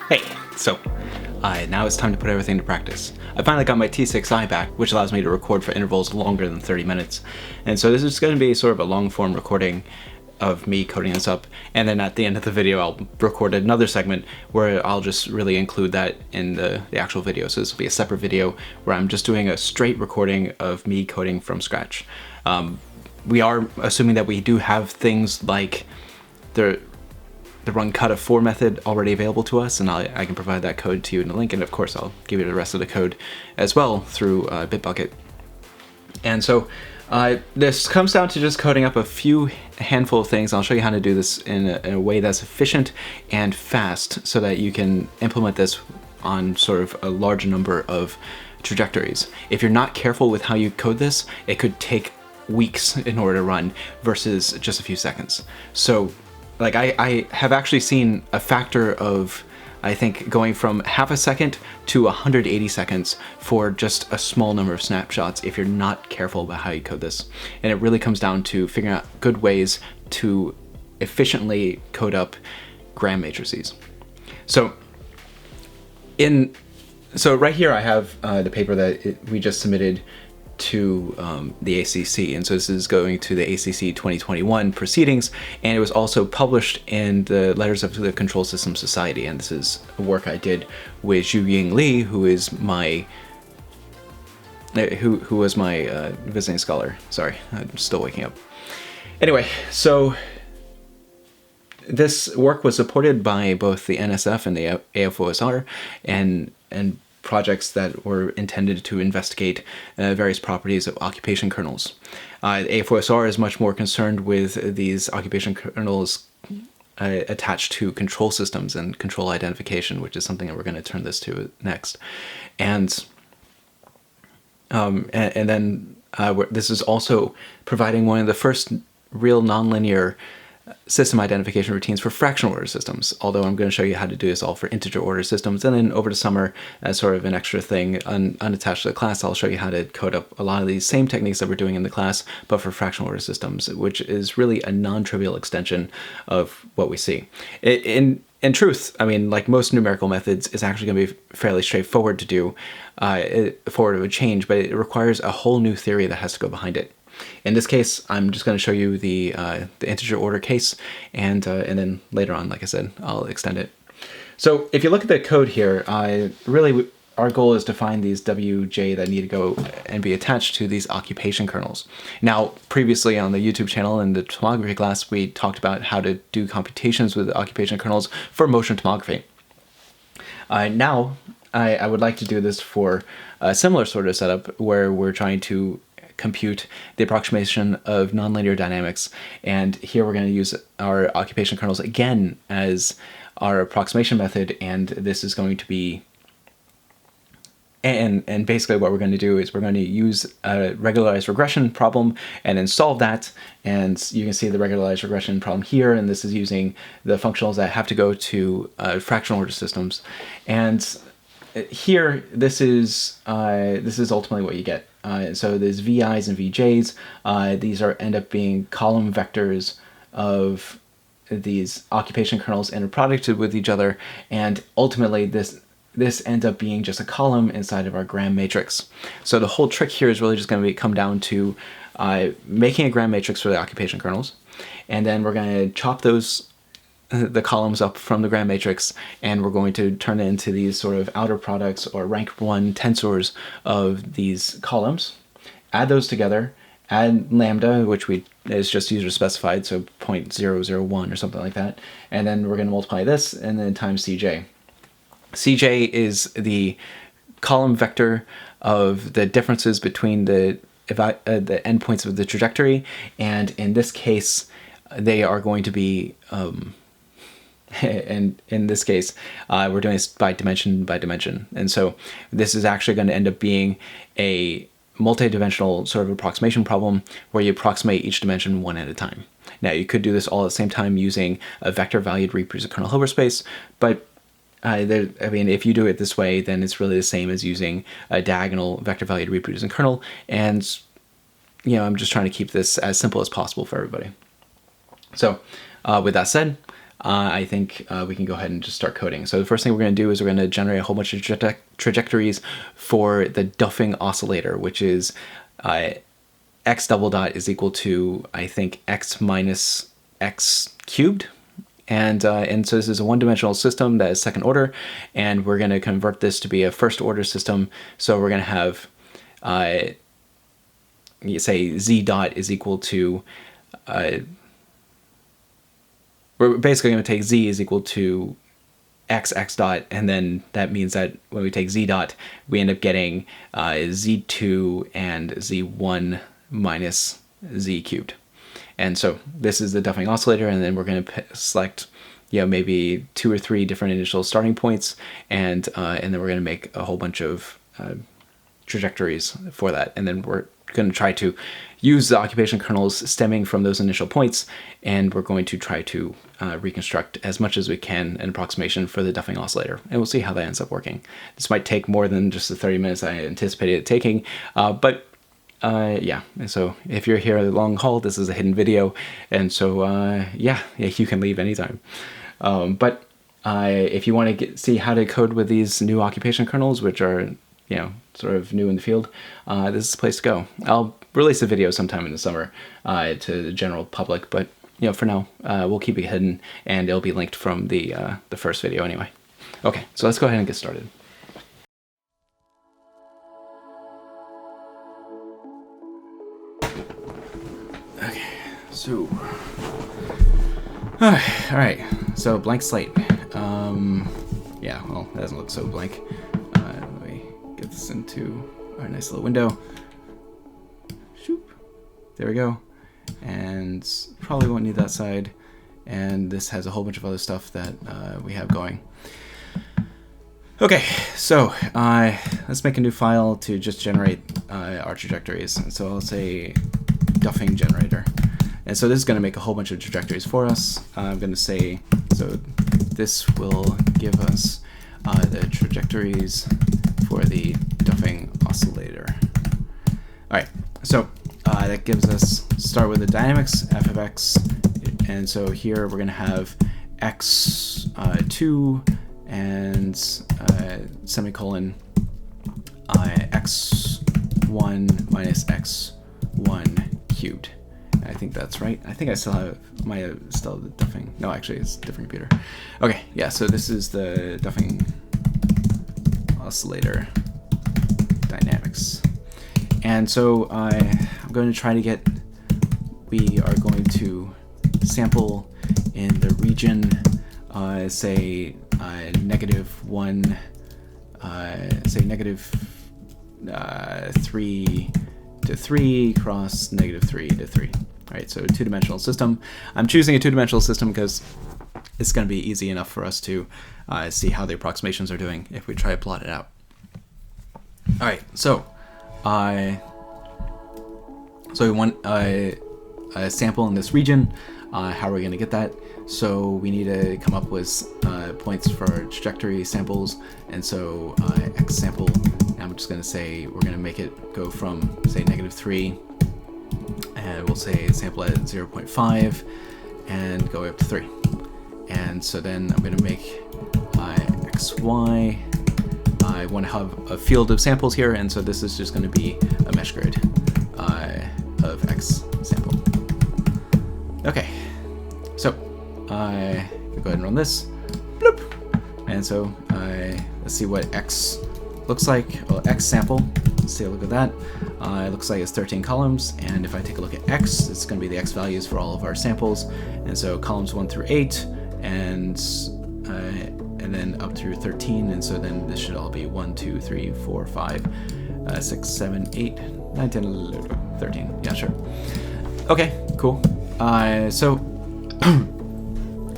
Hey, so now it's time to put everything to practice. I finally got my T6i back, which allows me to record for intervals longer than 30 minutes. And so this is going to be sort of a long form recording of me coding this up, and then at the end of the video I'll record another segment where I'll just really include that in the actual video. So this will be a separate video where I'm just doing a straight recording of me coding from scratch. We are assuming that we do have things like the run cut of 4 method already available to us, and I can provide that code to you in the link, and of course I'll give you the rest of the code as well through Bitbucket. And so this comes down to just coding up a handful of things. I'll show you how to do this in a way that's efficient and fast so that you can implement this on sort of a large number of trajectories. If you're not careful with how you code this, it could take weeks in order to run versus just a few seconds. So like I have actually seen a factor of, I think, going from half a second to 180 seconds for just a small number of snapshots if you're not careful about how you code this. And it really comes down to figuring out good ways to efficiently code up gram matrices. So right here I have the paper that we just submitted to the ACC, and so this is going to the ACC 2021 proceedings, and it was also published in the Letters of the Control System Society, and this is work I did with Zhu Lee, who is my who was my visiting scholar. Sorry, I'm still waking up. Anyway, so this work was supported by both the NSF and the AFOSR and projects that were intended to investigate various properties of occupation kernels. AFOSR is much more concerned with these occupation kernels attached to control systems and control identification, which is something that we're going to turn this to next. And then this is also providing one of the first real nonlinear system identification routines for fractional order systems, although I'm going to show you how to do this all for integer order systems. And then over the summer, as sort of an extra thing unattached to the class, I'll show you how to code up a lot of these same techniques that we're doing in the class, but for fractional order systems, which is really a non-trivial extension of what we see. In truth, I mean, like most numerical methods, it's actually going to be fairly straightforward to do, forward of a change, but it requires a whole new theory that has to go behind it. In this case, I'm just going to show you the integer order case, and then later on, like I said, I'll extend it. So if you look at the code here, really our goal is to find these WJ that need to go and be attached to these occupation kernels. Now, previously on the YouTube channel in the tomography class, we talked about how to do computations with occupation kernels for motion tomography. Now, I would like to do this for a similar sort of setup where we're trying to compute the approximation of nonlinear dynamics, and here we're going to use our occupation kernels again as our approximation method, and this is going to be and basically what we're going to do is we're going to use a regularized regression problem and then solve that, and you can see the regularized regression problem here, and this is using the functionals that have to go to fractional order systems. And here, this is ultimately what you get. So there's VIs and VJs. These end up being column vectors of these occupation kernels interproducted with each other, and ultimately this ends up being just a column inside of our gram matrix. So the whole trick here is really just going to come down to making a gram matrix for the occupation kernels, and then we're going to chop the columns up from the gram matrix, and we're going to turn it into these sort of outer products or rank 1 tensors of these columns, add those together, add lambda, which is just user specified, so 0.001 or something like that, and then we're going to multiply this and then times CJ. CJ is the column vector of the differences between the endpoints of the trajectory, and in this case they are going to be and in this case, we're doing this by dimension by dimension. And so this is actually going to end up being a multi-dimensional sort of approximation problem where you approximate each dimension one at a time. Now, you could do this all at the same time using a vector-valued reproduce of kernel Hilbert space, but I mean, if you do it this way, then it's really the same as using a diagonal vector-valued reproducing kernel. And, you know, I'm just trying to keep this as simple as possible for everybody. So with that said, I think we can go ahead and just start coding. So the first thing we're going to do is we're going to generate a whole bunch of trajectories for the Duffing oscillator, which is x double dot is equal to, I think, x minus x cubed. And so this is a one-dimensional system that is second order, and we're going to convert this to be a first order system. So we're going to have, you say z dot is equal to, we're basically going to take z is equal to x dot, and then that means that when we take z dot, we end up getting z2 and z1 minus z cubed. And so this is the Duffing oscillator, and then we're going to select, maybe 2 or 3 different initial starting points, and then we're going to make a whole bunch of trajectories for that, and then we're going to try to use the occupation kernels stemming from those initial points, and we're going to try to reconstruct as much as we can an approximation for the Duffing oscillator, and we'll see how that ends up working. This might take more than just the 30 minutes I anticipated it taking, but yeah, and so if you're here at the long haul, this is a hidden video, and so yeah, you can leave anytime. But if you want to see how to code with these new occupation kernels, which are sort of new in the field, this is the place to go. I'll release a video sometime in the summer to the general public, but for now, we'll keep it hidden, and it'll be linked from the first video anyway. Okay, so let's go ahead and get started. Okay, so all right, so blank slate. Yeah, well, that doesn't look so blank. Let me get this into our nice little window. Shoop. There we go. And probably won't need that side. And this has a whole bunch of other stuff that we have going. Okay, so let's make a new file to just generate our trajectories. And so I'll say Duffing generator. And so this is going to make a whole bunch of trajectories for us. I'm going to say, so this will give us the trajectories for the Duffing oscillator. All right, so that gives us, start with the dynamics, f of x. And so here we're going to have x2 and semicolon x1 minus x1 cubed. I think that's right. I think I still have the Duffing. No, actually, it's a different computer. Okay, yeah. So this is the Duffing oscillator dynamics, and so I'm going to try to get. We are going to sample in the region, say -1, say -3 to 3 cross -3 to 3. All right, so a two-dimensional system. I'm choosing a two-dimensional system because it's going to be easy enough for us to see how the approximations are doing if we try to plot it out. All right, so we want a sample in this region. How are we going to get that? So we need to come up with points for trajectory samples, and so x sample. I'm just going to say we're going to make it go from, say, -3, and we'll say sample at 0.5 and go up to 3. And so then I'm going to make xy. I want to have a field of samples here, and so this is just going to be a mesh grid of x sample. Okay, so we'll go ahead and run this. Bloop. And so let's see what x looks like. Well, x sample, let's take a look at that. It looks like it's 13 columns, and if I take a look at x, it's going to be the x values for all of our samples. And so columns 1 through 8, and then up through 13, and so then this should all be 1, 2, 3, 4, 5, 6, 7, 8, 9, 10, 11, 13. Yeah, sure. Okay, cool. So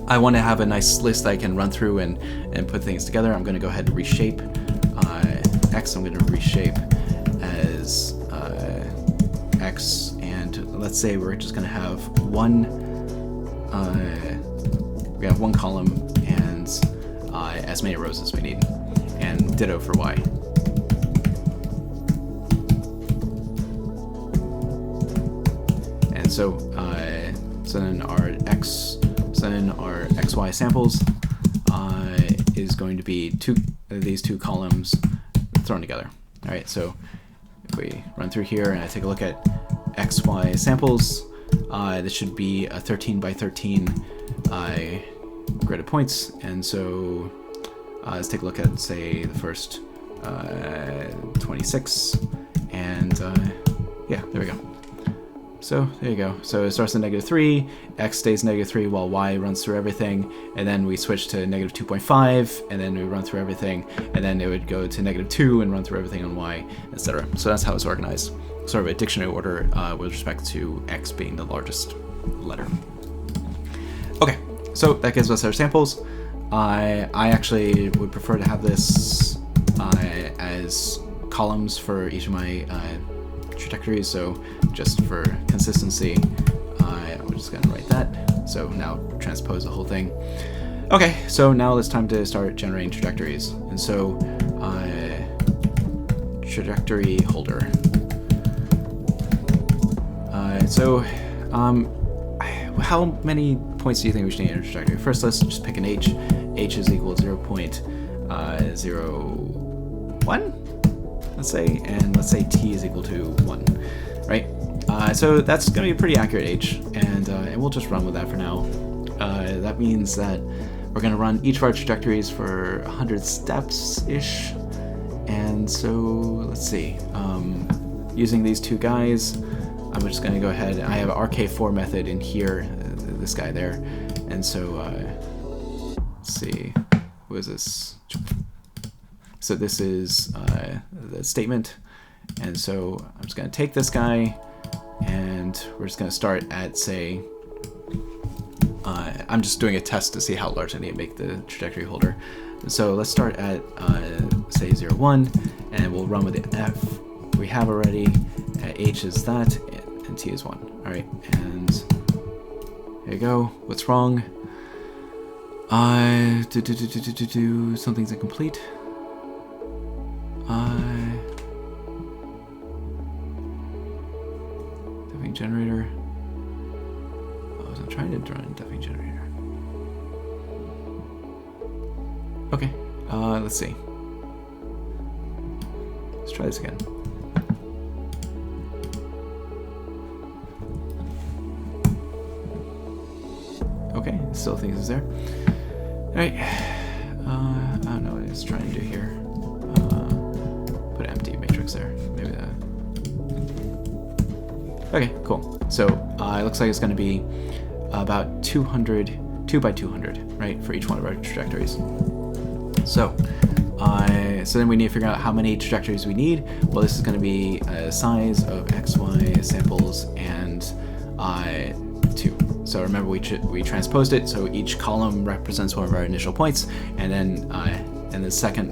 I want to have a nice list I can run through and put things together. I'm going to go ahead and reshape x. I'm going to reshape as x, and let's say we're just going to have one column and as many rows as we need, and ditto for y. And so then our x, so So then our XY samples is going to be these two columns thrown together. All right, so if we run through here and I take a look at XY samples, this should be a 13 by 13 grid of points. And so let's take a look at, say, the first 26, and yeah, there we go. So there you go. So it starts at -3, x stays -3 while y runs through everything, and then we switch to -2.5, and then we run through everything, and then it would go to -2 and run through everything on y, etc. So that's how it's organized, sort of a dictionary order with respect to x being the largest letter. Okay, so that gives us our samples. I actually would prefer to have this as columns for each of my trajectories, so just for consistency, I'm just going to write that. So now transpose the whole thing. Okay, so now it's time to start generating trajectories. And so trajectory holder. How many points do you think we should need in a trajectory? First, let's just pick an h. H is equal to 0.01, let's say, and let's say t is equal to 1, right? So that's going to be a pretty accurate h, and we'll just run with that for now. That means that we're going to run each of our trajectories for 100 steps-ish, and so let's see. Using these two guys, I'm just going to go ahead. I have an RK4 method in here, this guy there, and so let's see, what is this? So this is the statement, and so I'm just going to take this guy, and we're just going to start at, say, I'm just doing a test to see how large I need to make the trajectory holder. So let's start at, say, 0, 1, and we'll run with the f we have already. H is that, and t is 1. All right, and there you go. What's wrong? Something's incomplete. Duffing generator. I wasn't trying to run duffing generator. Okay, let's see. Let's try this again. Okay, still thinks it's there. Alright, I don't know what it's trying to do here. Put an empty matrix there, maybe that. Okay, cool. So it looks like it's going to be about 200, 2 by 200, right, for each one of our trajectories. So then we need to figure out how many trajectories we need. Well, this is going to be a size of XY samples and 2. So remember, we transposed it, so each column represents one of our initial points, and then the second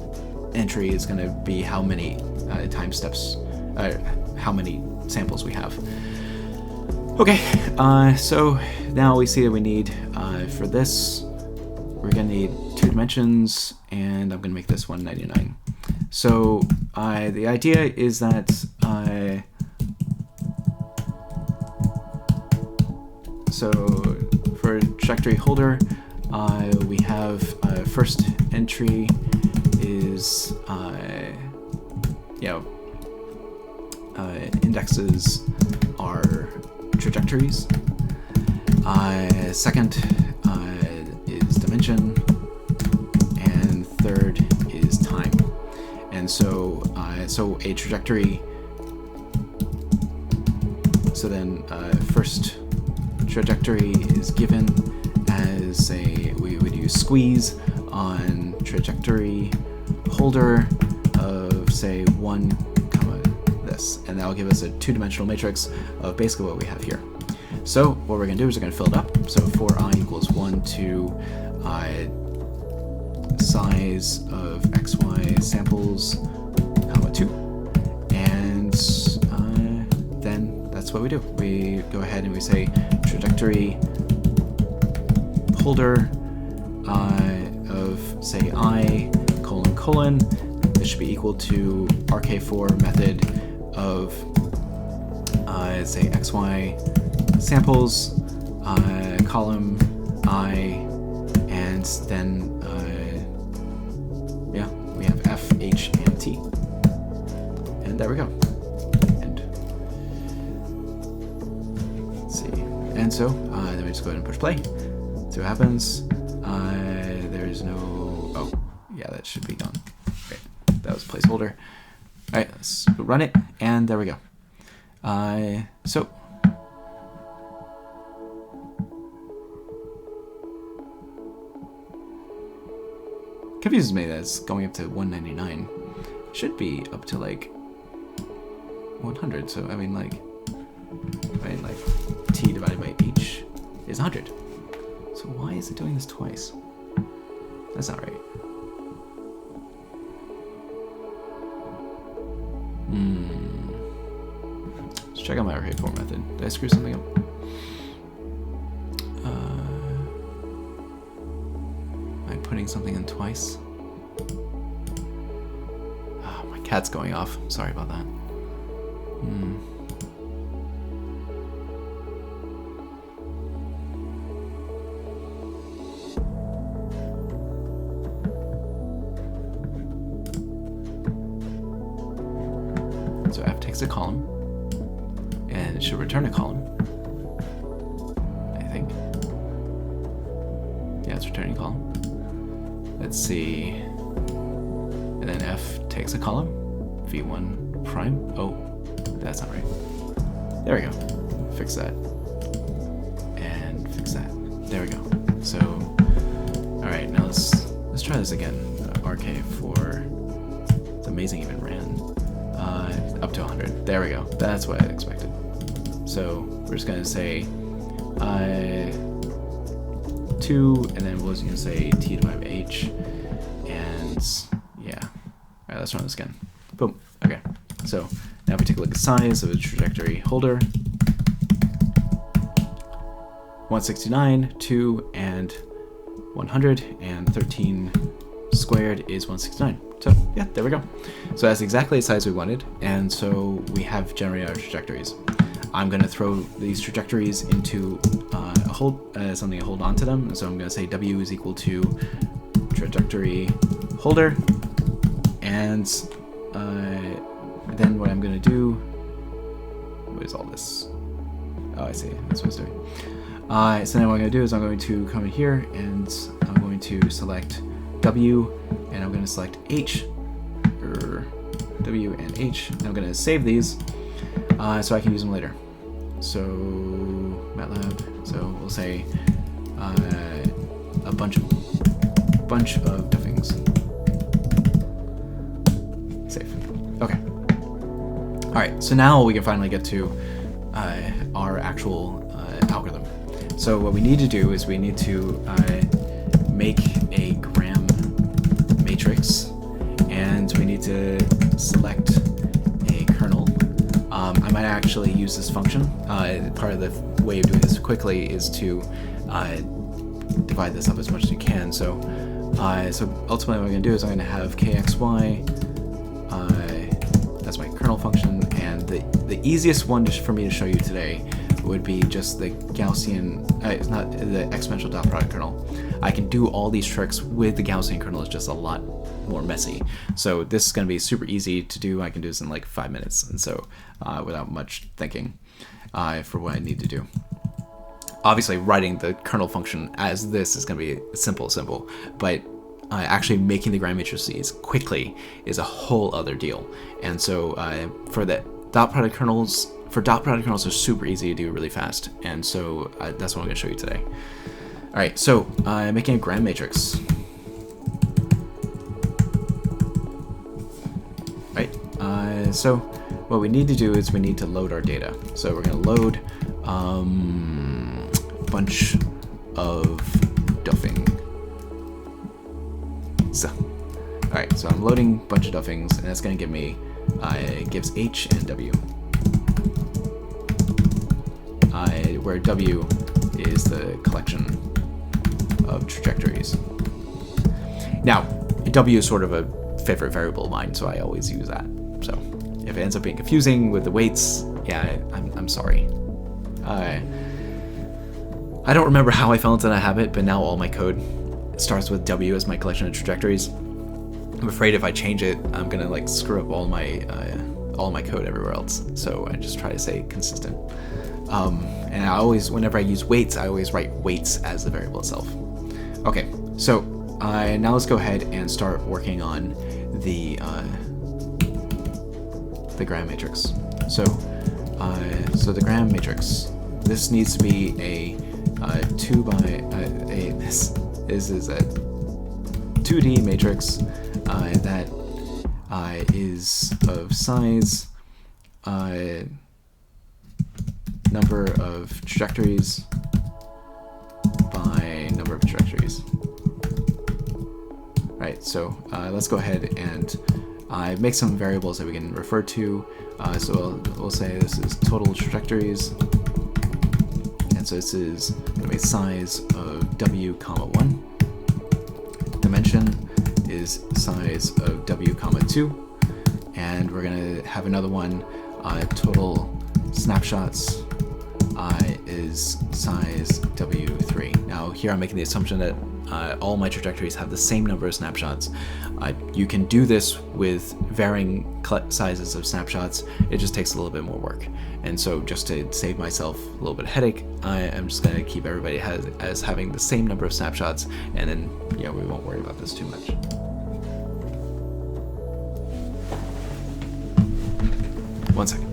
entry is going to be how many time steps, how many samples we have. Okay, so now we see that we need, for this, we're going to need 2 dimensions, and I'm going to make this 199. So the idea is that so for trajectory holder, we have first entry is indexes our trajectories. Second is dimension, and third is time. And so a trajectory. So then first trajectory is given as we would use squeeze on trajectory holder of, say, 1, this, and that'll give us a 2-dimensional matrix of basically what we have here. So what we're going to do is we're going to fill it up. So for I equals 1 to size of XY samples, 2, and then that's what we do. We go ahead and we say trajectory holder of, say, I : this should be equal to RK4 method of say XY samples column and then yeah, we have F, H, and T. And there we go. And let's see. And so then we just go ahead and push play. See what happens. There is no. Oh, yeah, that should be gone. Okay, that was a placeholder. All right, let's run it, and there we go. So. Confuses me that it's going up to 199. Should be up to like 100. So I mean like t divided by h is 100. So why is it doing this twice? That's not right. Let's check out my array form method. Did I screw something up? Putting something in twice. Oh, my cat's going off. Sorry about that. So F takes a column, and it should return a column. I think. Yeah, it's returning a column. Let's see, and then F takes a column, V1 prime. Oh, that's not right. There we go. Fix that. And fix that. There we go. So, all right, now let's try this again. RK for, it's amazing even ran. Up to 100. There we go. That's what I expected. So we're just gonna say 2, and then we're just gonna say t divided by h, and yeah. All right, let's run this again. Boom. Okay. So now if we take a look at the size of a trajectory holder, 169, 2, and 100, and 13 squared is 169. So yeah, there we go. So that's exactly the size we wanted, and so we have generated our trajectories. I'm going to throw these trajectories into something to hold on to them. And so I'm going to say W is equal to trajectory holder. And then what I'm going to do, what is all this? Oh, I see. That's what it's doing. So then what I'm going to do is I'm going to come in here and I'm going to select W, and I'm going to select H, or W and H. And I'm going to save these so I can use them later. So MATLAB. So we'll say a bunch of duffings. Save. Okay. All right. So now we can finally get to our actual algorithm. So what we need to do is we need to make a gram matrix, and we need to select a kernel. I might actually use this function. Part of the way of doing this quickly is to divide this up as much as you can. So ultimately what I'm going to do is I'm going to have kxy, that's my kernel function, and the easiest one for me to show you today would be just the Gaussian, it's not the exponential dot product kernel. I can do all these tricks with the Gaussian kernel. It's just a lot more messy. So this is going to be super easy to do. I can do this in like 5 minutes, and so without much thinking for what I need to do. Obviously, writing the kernel function as this is going to be simple, but actually making the gram matrices quickly is a whole other deal. And so for the dot product kernels, they're super easy to do really fast. And so that's what I'm going to show you today. All right, so making a gram matrix. Right. So what we need to do is we need to load our data. So we're going to load a bunch of duffing. So, all right, so I'm loading a bunch of duffings, and that's going to give me, it gives H and W. Where W is the collection of trajectories. Now, W is sort of a favorite variable of mine, so I always use that. So if it ends up being confusing with the weights, yeah, I'm sorry. I don't remember how I fell into that habit, but now all my code starts with W as my collection of trajectories. I'm afraid if I change it, I'm gonna like screw up all my code everywhere else. So I just try to stay consistent. And I always, whenever I use weights, I always write weights as the variable itself. Okay, so now let's go ahead and start working on the gram matrix. So the gram matrix. This needs to be a this is a 2D matrix that is of size, number of trajectories by number of trajectories. Right, so let's go ahead and make some variables that we can refer to. So we'll say this is total trajectories, and so this is going to be size of w comma 1. Dimension is size of w comma 2, and we're going to have another one. Total snapshots is size w3. Now here I'm making the assumption that all my trajectories have the same number of snapshots. You can do this with varying sizes of snapshots. It just takes a little bit more work. And so just to save myself a little bit of headache, I'm just going to keep everybody as having the same number of snapshots, and then we won't worry about this too much. One second.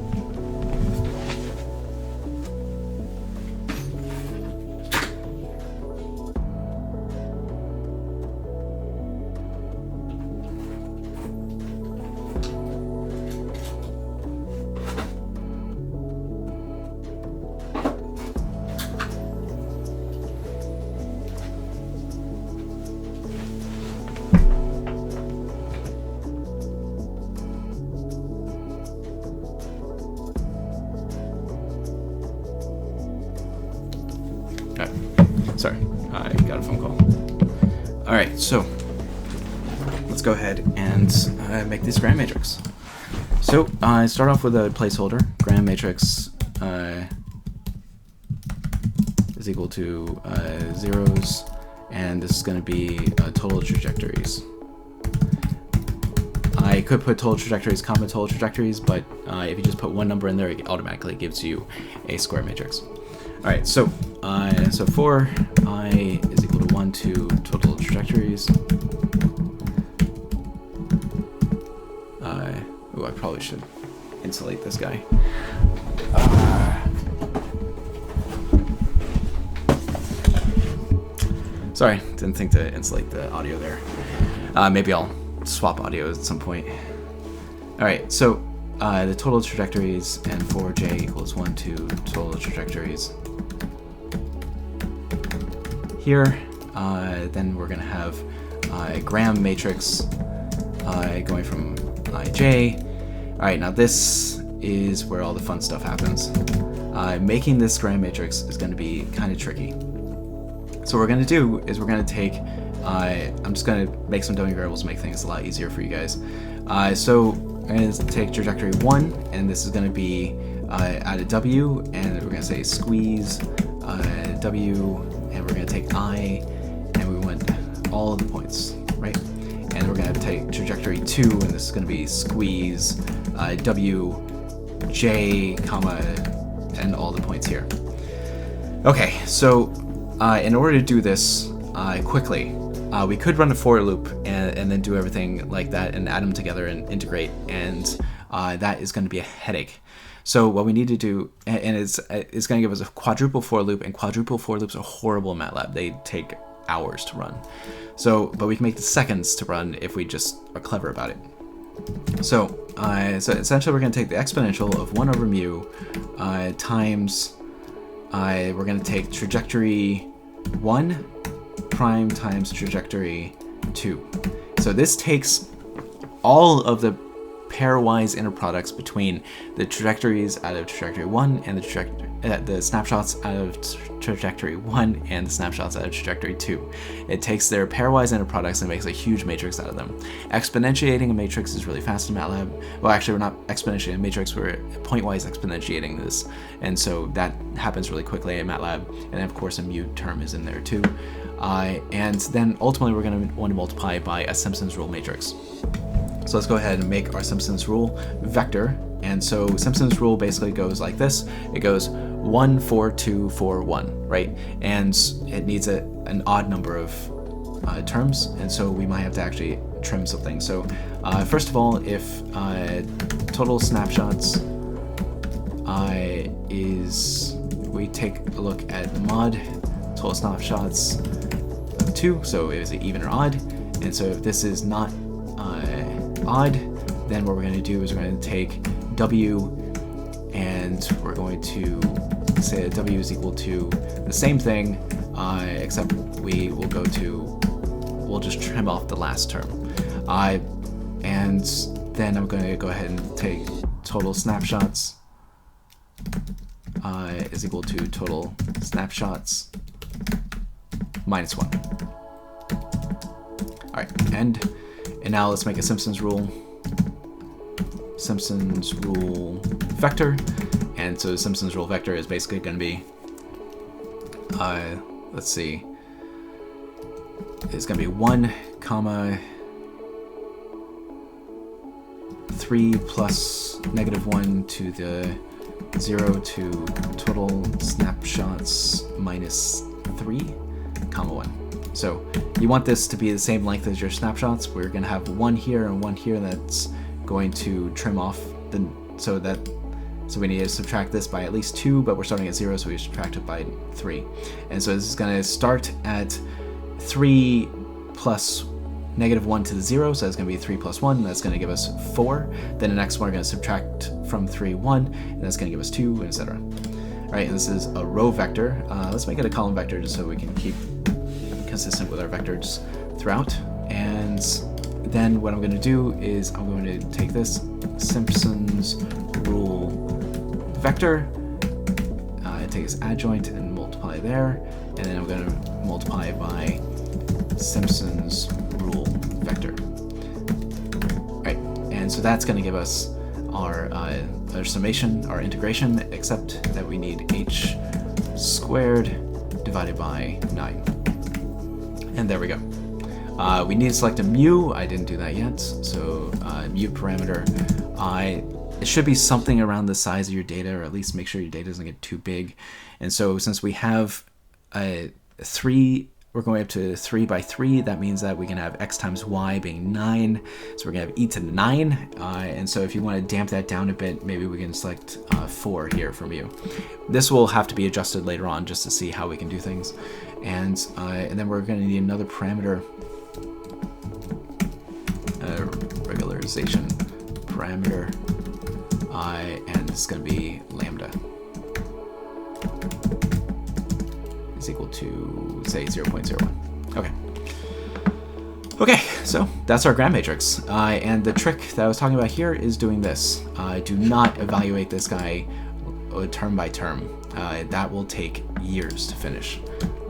Sorry, I got a phone call. All right, so let's go ahead and make this gram matrix. So I start off with a placeholder. Gram matrix is equal to zeros, and this is going to be total trajectories. I could put total trajectories, comma total trajectories, but if you just put one number in there, it automatically gives you a square matrix. All right, so for I is equal to 1 to total trajectories. I probably should insulate this guy. Sorry, didn't think to insulate the audio there. Maybe I'll swap audio at some point. All right, so the total trajectories, and for j equals 1 to total trajectories. Here, then we're going to have a gram matrix going from ij. All right, now this is where all the fun stuff happens. Making this gram matrix is going to be kind of tricky. So what we're going to do is we're going to take, I'm just going to make some dummy variables to make things a lot easier for you guys. So I'm going to take trajectory 1, and this is going to be at a w, and we're going to say squeeze w, and we're going to take I, and we want all of the points, right? And we're going to take trajectory 2, and this is going to be squeeze w, j, comma, and all the points here. Okay, so in order to do this quickly, we could run a for loop and then do everything like that and add them together and integrate, and that is going to be a headache. So what we need to do, and it's going to give us a quadruple for loop, and quadruple for loops are horrible in MATLAB. They take hours to run. So, but we can make the seconds to run if we just are clever about it. So, so essentially we're going to take the exponential of 1 over mu times, we're going to take trajectory 1 prime times trajectory 2. So this takes all of the pairwise inner products between the trajectories out of trajectory 1 and the the snapshots out of trajectory 1 and the snapshots out of trajectory 2. It takes their pairwise inner products and makes a huge matrix out of them. Exponentiating a matrix is really fast in MATLAB. Well, actually, we're not exponentiating a matrix, we're pointwise exponentiating this. And so that happens really quickly in MATLAB. And then, of course, a mu term is in there too. And then ultimately, we're going to want to multiply by a Simpson's rule matrix. So let's go ahead and make our Simpson's rule vector. And so Simpson's rule basically goes like this. It goes 1, 4, 2, 4, 1, right? And it needs an odd number of terms, and so we might have to actually trim something. So first of all, if total snapshots is, we take a look at mod total snapshots of 2, so is it even or odd? And so if this is not odd, then what we're going to do is we're going to take W, and we're going to say that W is equal to the same thing, except we will we'll just trim off the last term. And then I'm going to go ahead and take total snapshots is equal to total snapshots minus 1. All right, and now let's make a Simpson's rule vector. And so Simpson's rule vector is basically going to be, let's see, it's going to be 1, 3 plus -1 to the 0 to total snapshots minus 3, 1. So you want this to be the same length as your snapshots. We're going to have 1 here and 1 here. That's going to trim off so we need to subtract this by at least 2, but we're starting at 0, so we subtract it by 3. And so this is going to start at 3 plus -1 to the 0, so that's going to be 3 plus 1, that's going to give us 4. Then the next one we're going to subtract from 3, 1, and that's going to give us 2, etc. All right, and this is a row vector. Let's make it a column vector just so we can keep consistent with our vectors throughout. And then what I'm going to do is I'm going to take this Simpson's rule vector, take its adjoint and multiply there, and then I'm going to multiply by Simpson's rule vector. Right, and so that's going to give us our summation, our integration, except that we need h squared divided by 9. And there we go. We need to select a mu. I didn't do that yet, so mu parameter. It should be something around the size of your data, or at least make sure your data doesn't get too big. And so since we have 3, we're going up to 3 by 3, that means that we can have x times y being 9. So we're going to have e to the 9. And so if you want to damp that down a bit, maybe we can select 4 here from mu. This will have to be adjusted later on just to see how we can do things. And then we're going to need another parameter, regularization parameter, and it's going to be lambda is equal to, say, 0.01. Okay, so that's our gram matrix. And the trick that I was talking about here is doing this. Do not evaluate this guy term by term. That will take years to finish.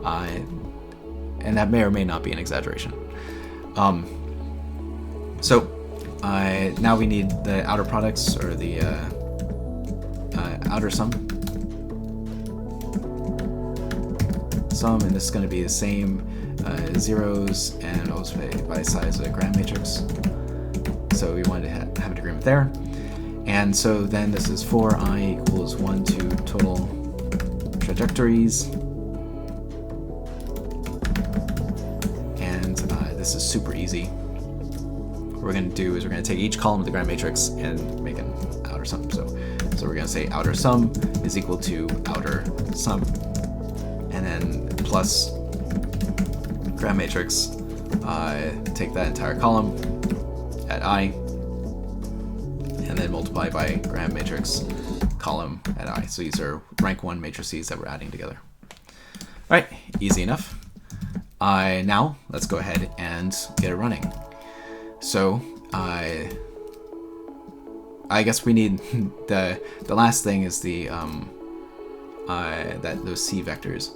And that may or may not be an exaggeration. So now we need the outer products, or the outer sum, and this is going to be the same zeros and also by size of the gram matrix. So we wanted to have an agreement there. And so then this is 4i equals 1 to total trajectories. And this is super easy. What we're going to do is we're going to take each column of the gram matrix and make an outer sum. So we're going to say outer sum is equal to outer sum, and then plus gram matrix, take that entire column at I, and then multiply by gram matrix column at I. So these are rank 1 matrices that we're adding together. All right, easy enough. Now let's go ahead and get it running. So I guess we need the last thing is the those C vectors.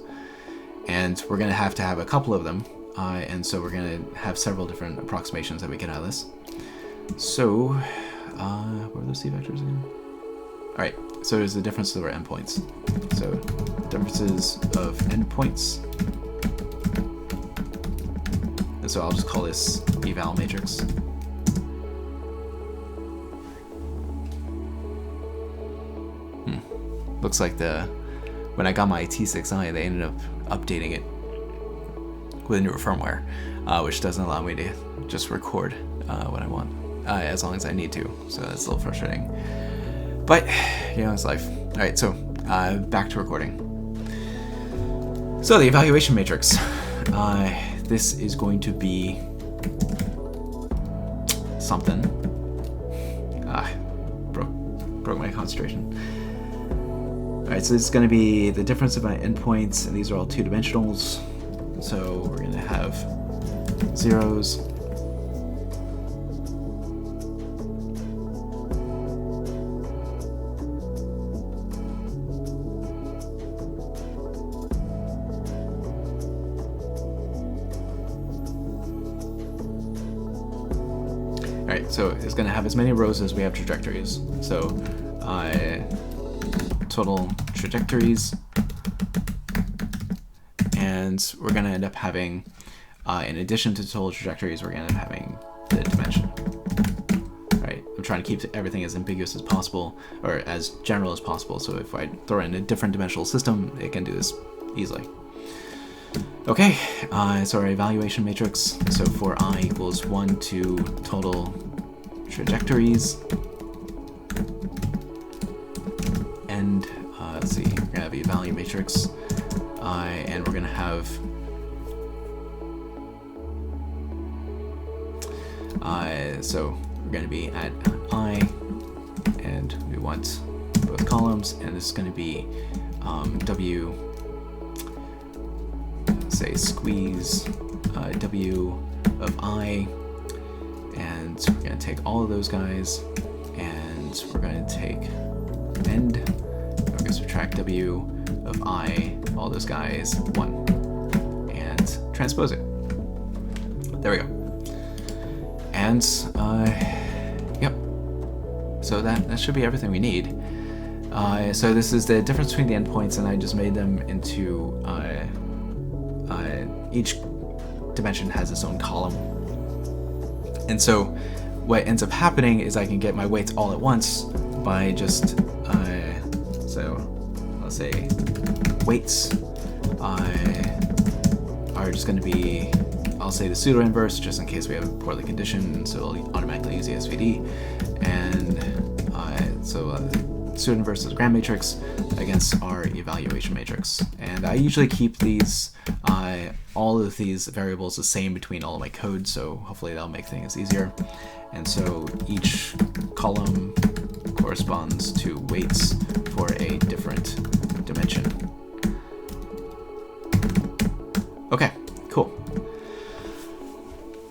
And we're going to have a couple of them, and so we're going to have several different approximations that we get out of this. So, what are those C vectors again? All right, so there's the difference of our endpoints. So, differences of endpoints. And so I'll just call this eval matrix. Looks like when I got my T6i, they ended up updating it with newer firmware, which doesn't allow me to just record what I want, as long as I need to. So that's a little frustrating. But, it's life. All right, so back to recording. So the evaluation matrix. This is going to be something. Broke my concentration. Alright, so this is going to be the difference of my endpoints, and these are all two-dimensionals. So we're going to have zeros. Alright, so it's going to have as many rows as we have trajectories. So total trajectories, and we're going to end up having, in addition to total trajectories, we're going to end up having the dimension. Right? I'm trying to keep everything as ambiguous as possible, or as general as possible, so if I throw in a different dimensional system, it can do this easily. Okay, so our evaluation matrix, so for I equals 1 to total trajectories, and let's see, we're going to have the value matrix, and we're going to have so we're going to be at I, and we want both columns, and this is going to be W, say squeeze W of I, and we're going to take all of those guys, and we're going to take end. We're going to subtract W of I, all those guys, 1, and transpose it. There we go. And, yep. So that should be everything we need. So this is the difference between the endpoints, and I just made them into, each dimension has its own column. And so what ends up happening is I can get my weights all at once by just, so let's say weights are just going to be, I'll say the pseudo inverse just in case we have a poorly conditioned, so it'll automatically use the SVD. And pseudo inverse is a gram matrix against our evaluation matrix. And I usually keep these, all of these variables the same between all of my code, so hopefully that'll make things easier. And so each column corresponds to weights for a different dimension. Okay, cool.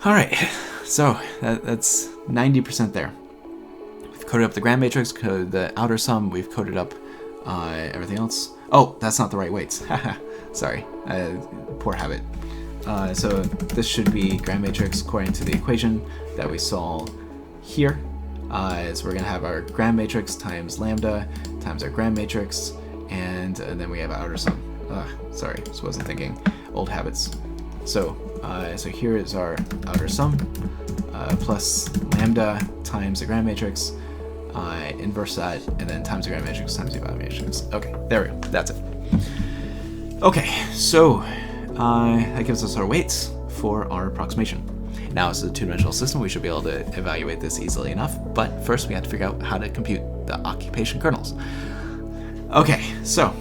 All right, so that's 90% there. We've coded up the gram matrix, coded the outer sum, we've coded up everything else. Oh, that's not the right weights. Sorry, poor habit. So this should be gram matrix according to the equation that we saw here. So we're going to have our gram matrix times lambda times our gram matrix, and then we have outer sum. Sorry, just wasn't thinking. Old habits. So here is our outer sum plus lambda times the gram matrix, inverse that, and then times the gram matrix times the value matrix. Okay, there we go. That's it. Okay, so that gives us our weights for our approximation. Now, as a two-dimensional system, we should be able to evaluate this easily enough, but first we have to figure out how to compute the occupation kernels. Okay, so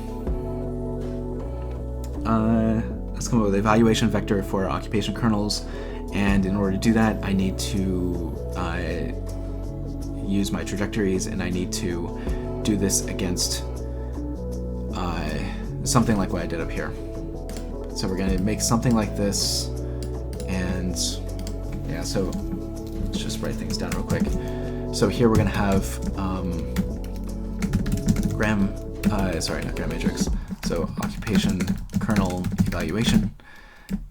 let's come up with an evaluation vector for our occupation kernels, and in order to do that, I need to use my trajectories, and I need to do this against something like what I did up here. So we're going to make something like this, and yeah, so let's just write things down real quick. So here we're going to have not gram matrix, So occupation kernel evaluation,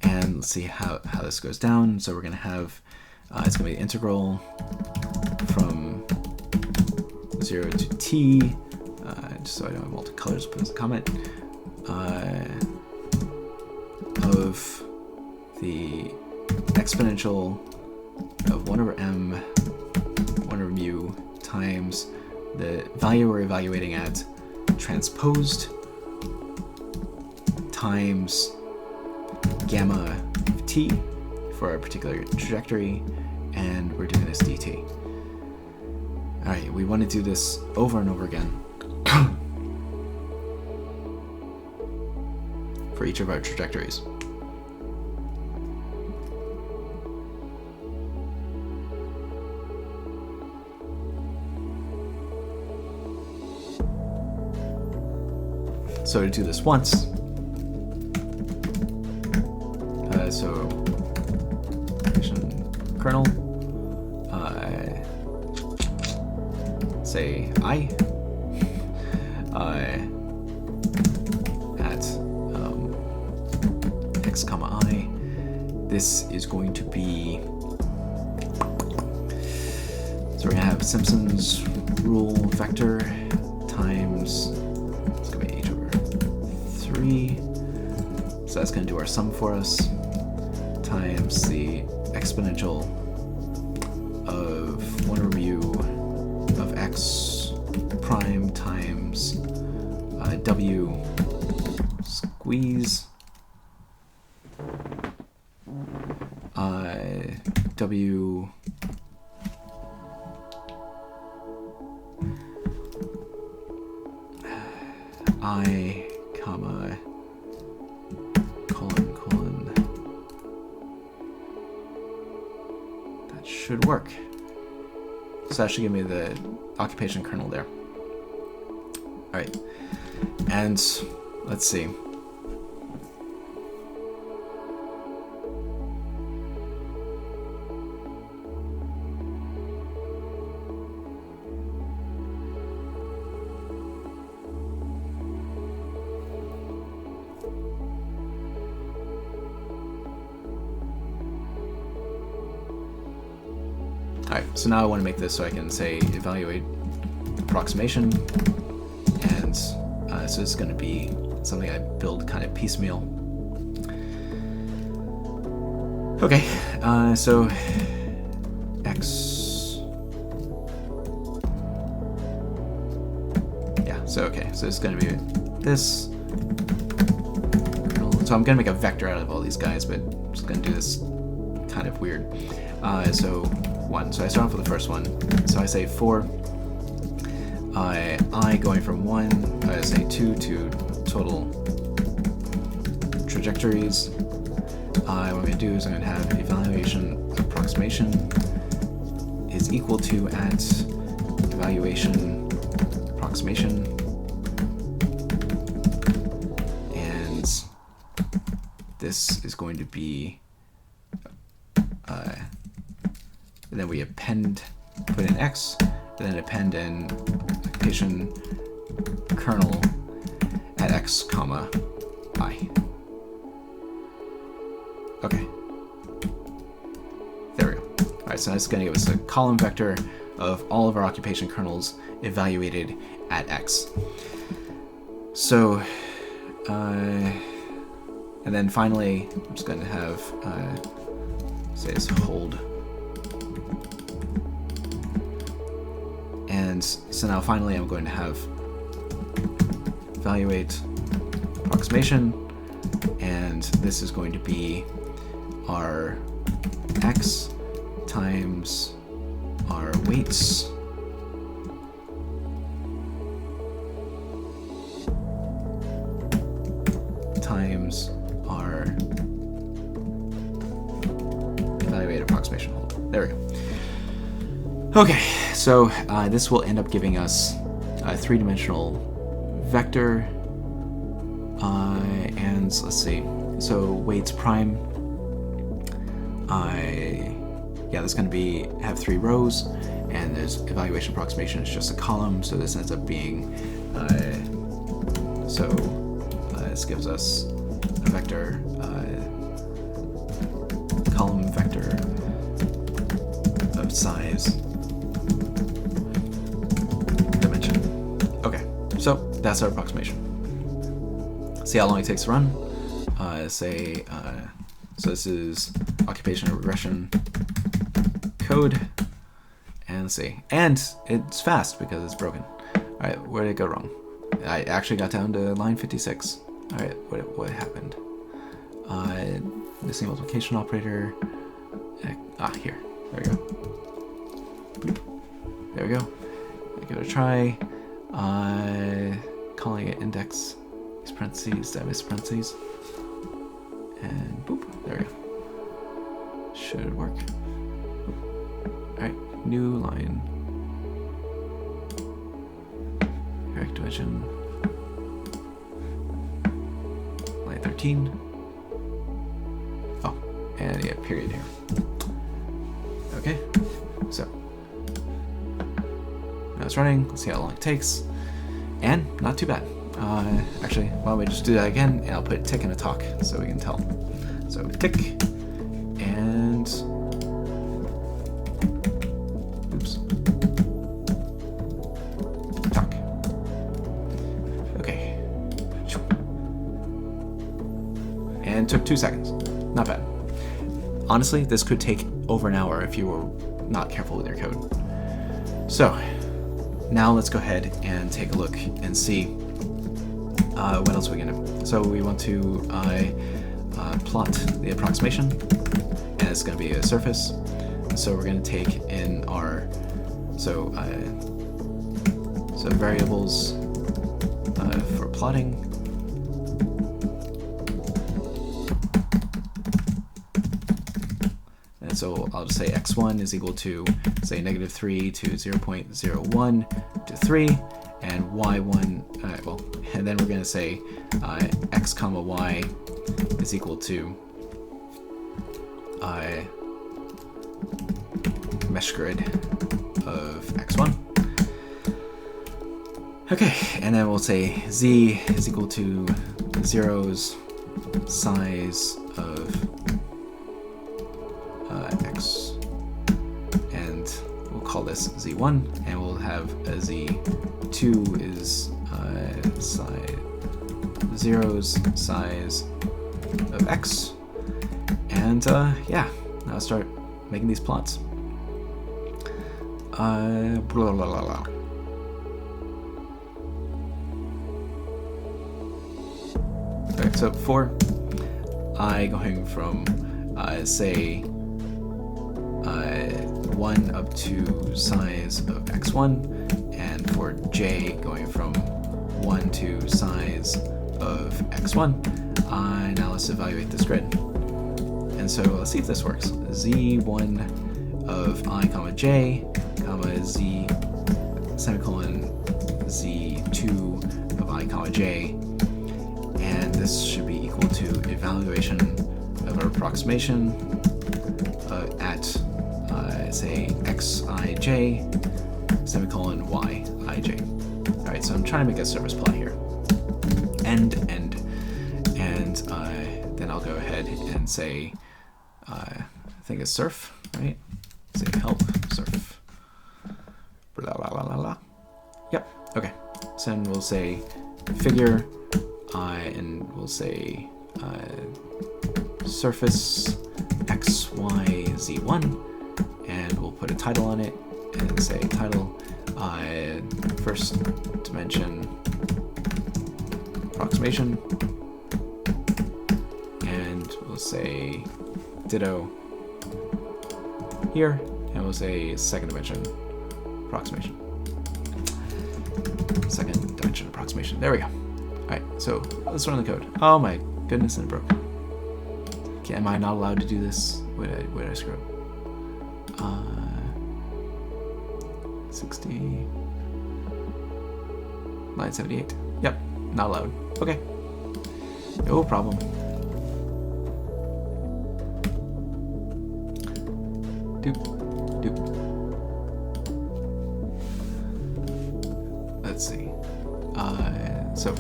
and let's see how this goes down. So we're going to have, it's going to be integral from 0 to t, just so I don't have multicolors, put as a comment, of the exponential of 1 over m, 1 over mu, times the value we're evaluating at transposed times gamma of t for a particular trajectory, and we're doing this dt. Alright, we want to do this over and over again for each of our trajectories. So to do this once, so kernel, say I, at x comma I, this is going to be, so we're going to have Simpson's rule vector times, it's going to be h over 3, so that's going to do our sum for us, times the exponential of 1 over mu of x prime times w squeeze w I comma colon. That should work. So that should give me the occupation kernel there. All right, and let's see. Alright, so now I want to make this so I can say evaluate approximation, and so it's going to be something I build kind of piecemeal. Okay, so x, yeah, so okay, so it's going to be this. So I'm going to make a vector out of all these guys, but I'm just going to do this kind of weird. So 1. So I start off with the first one. So I say for I going from 1, I say 2 to total trajectories. What I'm going to do is I'm going to have evaluation approximation is equal to at evaluation approximation, and this is going to be and then we append, put in x, and then append in occupation kernel at x comma I. Okay. There we go. All right, so that's going to give us a column vector of all of our occupation kernels evaluated at x. So, and then finally, I'm just going to have, say it's hold. And so now finally I'm going to have evaluate approximation, and this is going to be our x times our weights times our evaluate approximation hold. There we go. Okay, so this will end up giving us a three-dimensional vector, and let's see, so weights prime, yeah, that's going to have 3 rows, and there's evaluation approximation is just a column, so this ends up being, so This gives us a vector, column vector of size dimension. Okay, so that's our approximation. See how long it takes to run. So this is occupational regression code, and let's see, and it's fast because it's broken. All right, where did it go wrong? I actually got down to line 56. All right, what happened? Missing multiplication operator. Here. There we go. Boop. There we go. I give it a try. Calling it index. These parentheses. Did I miss parentheses? And boop. There we go. Should work. All right. New line. Correct dimension. Line 13. Oh, and yeah, period here. Okay, so now it's running. Let's see how long it takes. And not too bad. Actually, why don't we just do that again, and I'll put a tick and a talk so we can tell. So tick and oops. Talk. Okay. And took 2 seconds. Not bad. Honestly, this could take over an hour if you were not careful with your code. So now let's go ahead and take a look and see what else we're gonna do. So we want to plot the approximation, and it's going to be a surface. So we're going to take in our variables for plotting. And so I'll just say x1 is equal to, say, -3 to 0.01 to 3, and y1, and then we're going to say x comma y is equal to mesh grid of x1. Okay, and then we'll say z is equal to 0's size of x, and we'll call this z1, and we'll have a z2 is size 0's size of x, and yeah, now start making these plots. Blah, blah, blah, blah. Okay, so for I going from say 1 up to size of x1, and for j going from 1 to size of x1. Now let's evaluate this grid. And so let's see if this works. z1 of I comma j comma z semicolon z2 of I comma j, and this should be equal to evaluation of our approximation at say xij semicolon yij. All right, so I'm trying to make a surface plot here. And then I'll go ahead and say, I think it's surf, right? Say help surf. Blah, blah, blah, blah, blah. Yep, okay. So then we'll say figure, and we'll say surface xyz1, and we'll put a title on it and say title first dimension approximation, and we'll say ditto here, and we'll say second dimension approximation. Second dimension approximation. There we go. All right, so let's run the code. Oh my goodness, and it broke. Okay, am I not allowed to do this? Where did I screw up? 60, line 78. Yep, not allowed. Okay, no problem. Doop, doop. Let's see. So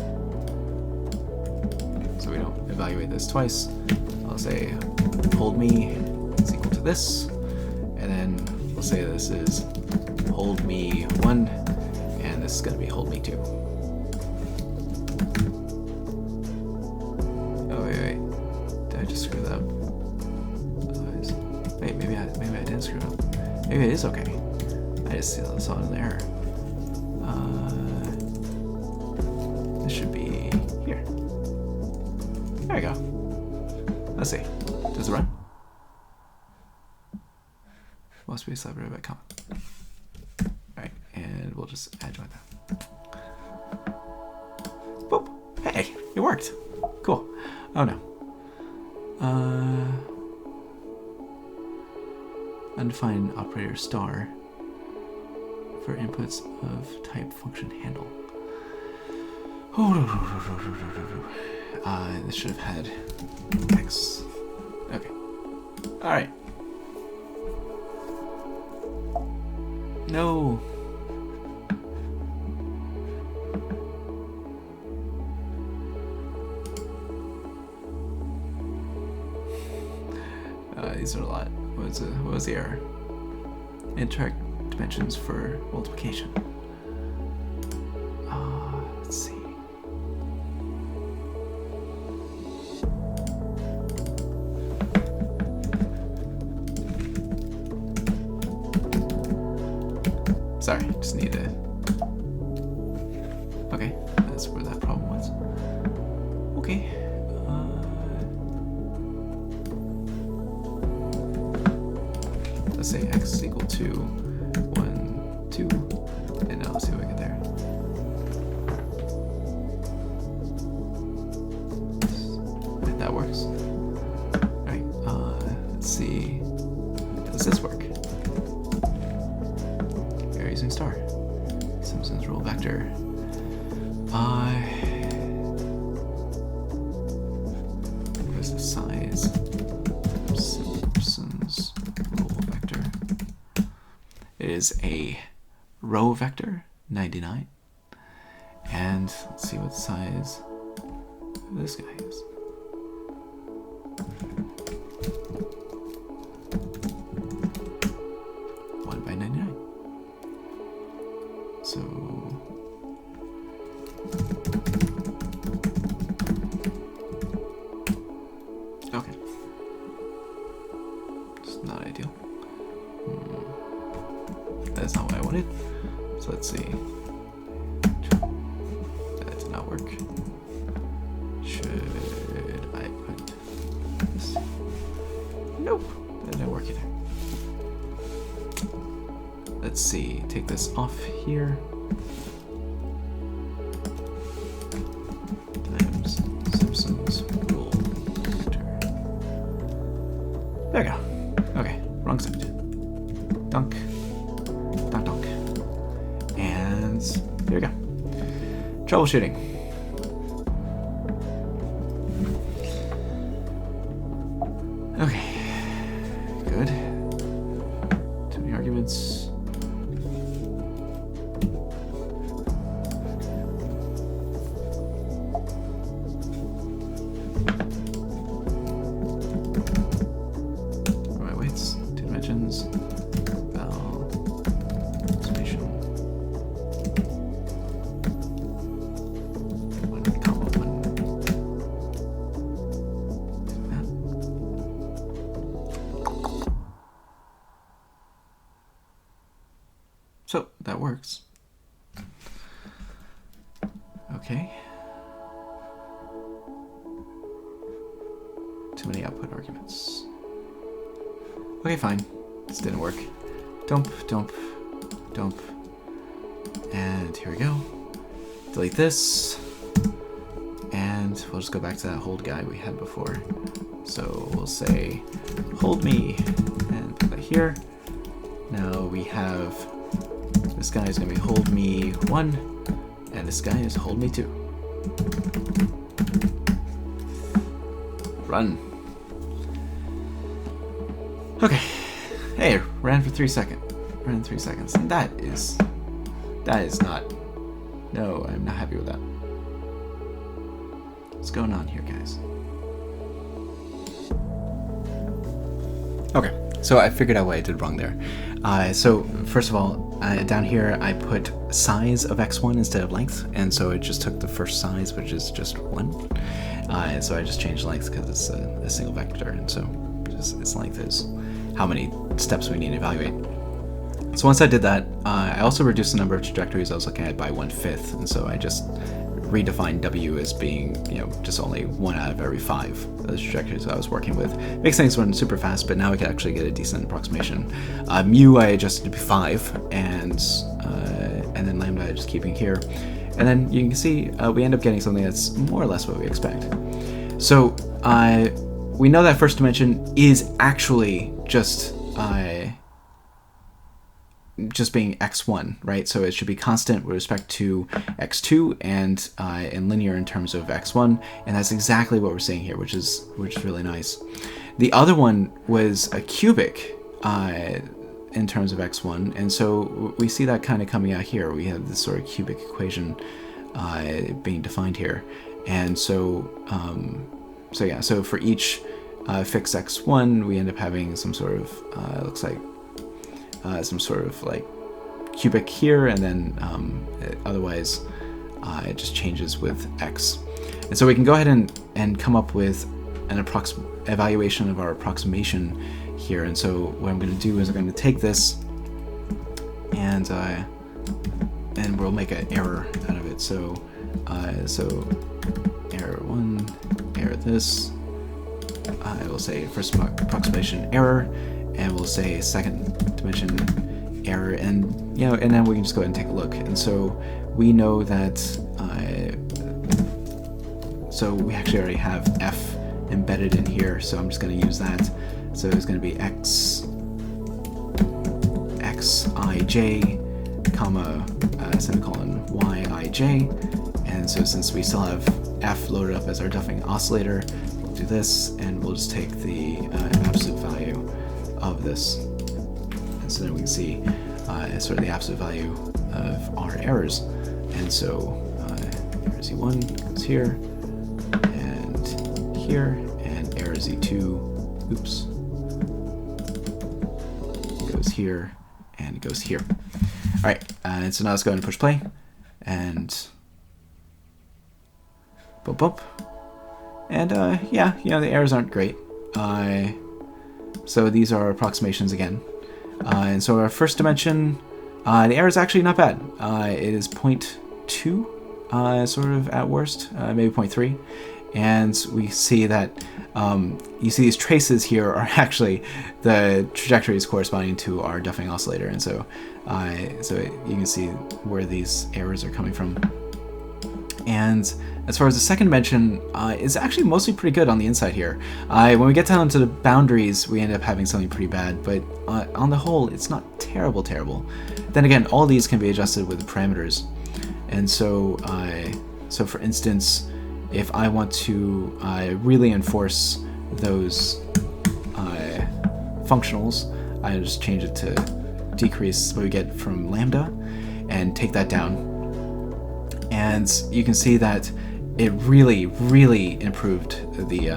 evaluate this twice. I'll say hold me is equal to this, and then we'll say this is hold me 1, and this is going to be hold me 2. Oh wait, did I just screw that up? Wait, maybe I didn't screw it up. Maybe it is okay. I just saw an error. This should be here. There we go. Let's see. Does it run? Must be celebrated by comment. Alright, and we'll just adjoint that. Boop! Hey, it worked. Cool. Oh no. Undefined operator star for inputs of type function handle. This should have had X. Okay. Alright. No. These are a lot. What was the error? Interact dimensions for multiplication. Let's see. Sorry, just need to. Okay, that's where that problem was. Okay. Let's say x is equal to 1, 2, and now let's see what we get there. Right, that works. Alright, let's see. Does this work? We're using star. Simpson's rule vector. Where's the size? Simpson's rule vector. It is a row vector, 99. And let's see what the size of this guy is. So okay, it's not ideal. That's not what I wanted. So let's see. That did not work. Should I put this? Nope, that didn't work either. Let's see, take this off here. Times Simpson's rule vector. There we go. Okay, wrong side. Dunk. Dunk, dunk. And there we go. Troubleshooting. Okay, good. Too many arguments. So that works. Okay. Too many output arguments. Okay, fine. This didn't work. Dump, dump, dump. And here we go. Delete this. And we'll just go back to that hold guy we had before. So we'll say hold me and put that here. Now we have this guy is going to be hold me 1, and this guy is hold me 2. Run. Okay. Hey, ran for 3 seconds. Ran in 3 seconds. And that is not. No, I'm not happy with that. What's going on here, guys? Okay, so I figured out what I did wrong there. So first of all, down here I put size of x1 instead of length, and so it just took the first size, which is just 1. And so I just changed length because it's a single vector, and so its length is how many steps we need to evaluate. So once I did that, I also reduced the number of trajectories I was looking at by 1/5, and so I just redefined W as being, just only 1 out of every 5 of those trajectories I was working with. Makes things run super fast, but now I can actually get a decent approximation. Mu I adjusted to be 5, and then lambda I just keeping here. And then you can see we end up getting something that's more or less what we expect. So we know that first dimension is actually just being x1, right? So it should be constant with respect to x2 and linear in terms of x1, and that's exactly what we're seeing here, which is really nice. The other one was a cubic in terms of x1, and so we see that kind of coming out here. We have this sort of cubic equation being defined here, and so so for each fixed x1, we end up having some sort of looks like some sort of like cubic here, and then otherwise it just changes with x. And so we can go ahead and come up with an evaluation of our approximation here. And so what I'm going to do is I'm going to take this and we'll make an error out of it. So error 1, error this. I will say first approximation error, and we'll say second dimension error, and and then we can just go ahead and take a look. And so we know that so we actually already have f embedded in here, so I'm just going to use that. So it's going to be xij, comma semicolon yij, and so since we still have f loaded up as our Duffing oscillator, we'll do this, and we'll just take the absolute value of this, and so then we can see sort of the absolute value of our errors. And so error z1 goes here and here, and error z2 goes here and goes here. All right, and so now let's go ahead and push play, and bump up, and yeah, the errors aren't great. So these are approximations again. And so our first dimension, the error is actually not bad. It is 0.2, sort of at worst, maybe 0.3. And we see that you see these traces here are actually the trajectories corresponding to our Duffing oscillator. And so, so you can see where these errors are coming from. And as far as the second dimension, it's actually mostly pretty good on the inside here. When we get down to the boundaries, we end up having something pretty bad, but on the whole, it's not terrible. Then again, all these can be adjusted with the parameters. And so, so for instance, if I want to really enforce those functionals, I just change it to decrease what we get from lambda and take that down. And you can see that it really improved the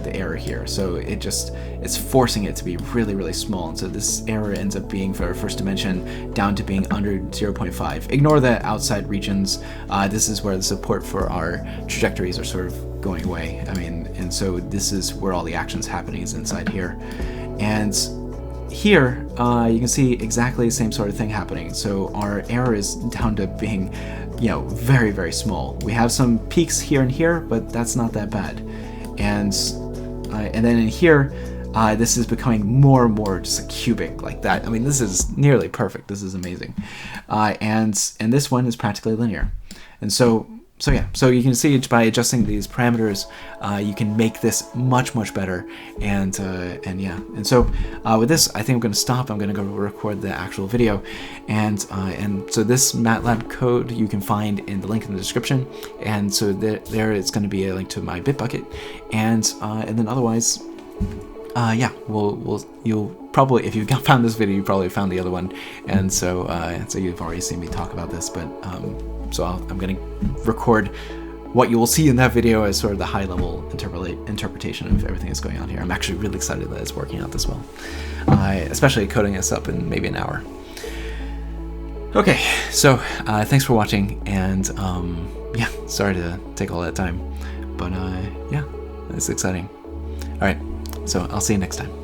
error here. So it's forcing it to be really small. And so this error ends up being, for our first dimension, down to being under 0.5. Ignore the outside regions. This is where the support for our trajectories are sort of going away. And so this is where all the action's happening, is inside here. And here, you can see exactly the same sort of thing happening. So our error is down to being very small. We have some peaks here and here, but that's not that bad. And then in here, this is becoming more and more just a cubic like that. This is nearly perfect. This is amazing. And this one is practically linear. And so yeah, so you can see by adjusting these parameters, you can make this much better. And yeah, and so with this, I think I'm going to stop. I'm going to go record the actual video, and so this MATLAB code you can find in the link in the description. And so there it's going to be a link to my Bitbucket, and then otherwise, yeah, you'll probably, if you found this video, you probably found the other one, and so you've already seen me talk about this, but so I'm going to record what you will see in that video is sort of the high-level interpretation of everything that's going on here. I'm actually really excited that it's working out this well, especially coding this up in maybe an hour. Okay, so thanks for watching, and yeah, sorry to take all that time, but yeah, it's exciting. All right, so I'll see you next time.